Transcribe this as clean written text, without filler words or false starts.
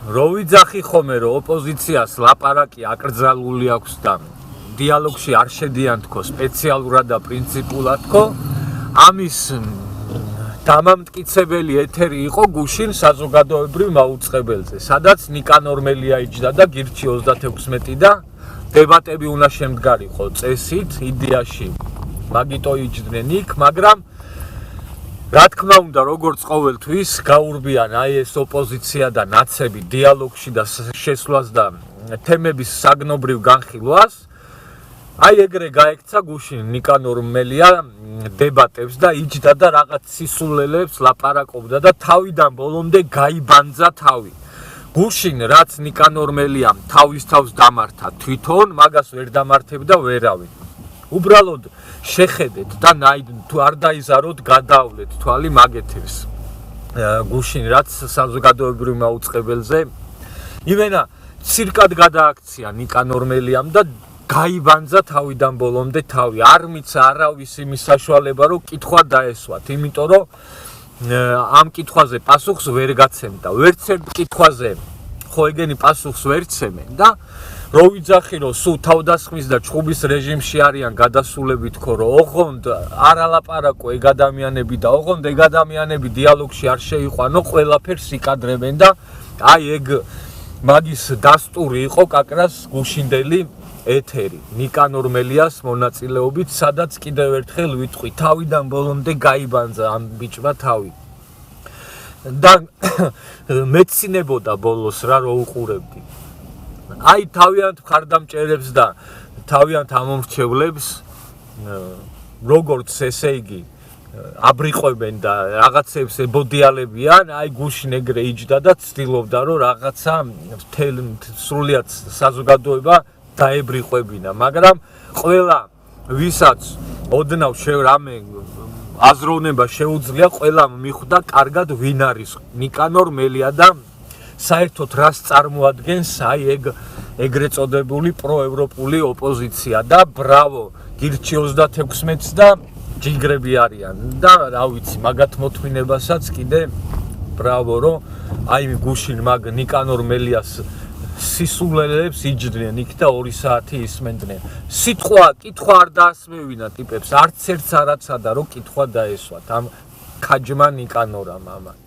რო ვიძახი ხომე რომ ოპოზიციას ლაპარაკი აკრძალული აქვს და დიალოგში არ შედიან თქო სპეციალურად და პრინციპულად თქო ამის დამამტკიცებელი ეთერი იყო გუშინ საზოგადოებრივ მაუწყებელზე სადაც ნიკანორ მელიაიჯდა და გირჩი 36 და დებატები უნდა შემდგარიყო წესით იდეაში მაგიტო იჯდნენ იქ მაგრამ რა თქმა უნდა როგორც ყოველთვის გაურბიან აი ეს ოპოზიცია და ნაცები დიალოგში და შესვლას და თემების საგნობრივ განხილვას აი ეგრე გაექცა გუშინ ნიკანორ მელია დებატებს და იჯდა და რაღაც სისულელებს ლაპარაკობდა და თავიდან ბოლომდე გაიბანძა თავი გუშინ რაც ნიკანორ მელიამ თავის თავს დამართა თვითონ მაგას ვერ დამართებდა ვერავინ უბრალოდ შეხედეთ და თუ არ დაიზაროთ გადავლეთ თვალი მაგეთებს გუშინ რაც საზოგადოებრივ მაუწყებელზე იმენა ცირკად გადააქცია ნიკანორ მელიამ და გაიბანძა თავიდან ბოლომდე თავი არ მიცა არავის იმის საშუალება რომ კითხვა დაესვათ იმიტომ რომ ამ კითხვაზე პასუხს ვერ გაცემდა ვერც ერთ კითხვაზე ხო ეგენი პასუხს ვერ ცემენ და რო ვიძახი რომ სულ თავდასხმის და ჩხუბის რეჟიმში არიან გადასულებით ხო რომ ოღონდ არ ალაპარაკო ეგ ადამიანები და ოღონდ ეგ ადამიანები დიალოგში არ შეიყვანო ყველაფერს იკადრებენ და აი ეგ მაგის დასტური იყო კაკრას გუშინდელი ეთერი ნიკანორ მელიას მონაწილეობით სადაც კიდევ ერთხელ ვიტყვი თავიდან ბოლომდე გაიბანძა ამ ბიჭმა თავი და მეცინებოდა ბოლოს რა რო უყურებდი აი თავიანთ მხარდამჭერებს და თავიანთ ამომრჩევლებს როგორც ესე იგი აბრიყვებენ და რაღაცებს ებოდიალებიან აი გუშინ ეგრე იჯდა და ცდილობდა რომ რაღაცა სრულიად საზოგადოება დაებრიყვებინა მაგრამ ყველა ვისაც ოდნავ რამე აზროვნება შეუძლია ყველამ მიხვდა კარგად ვინ არის ნიკანორ მელია და საერთოდ რას წარმოადგენს აი ეგრეთ წოდებული პროევროპული ოპოზიცია და ბრავო გირჩი 36-ს და ჯიგრები არიან და რა ვიცი მაგათ მოთმინებასაც კიდე ბრავო რომ აი გუშინ მაგ ნიკანორ მელიას სისულელებს იჯდნენ იქ და 2 საათი ისმენდნენ კითხვა არ დაასმევინა ტიპებს არც ერთს არაცადა რომ კითხვა დაესვათ ამ ქაჯმა ნიკანორამ ამან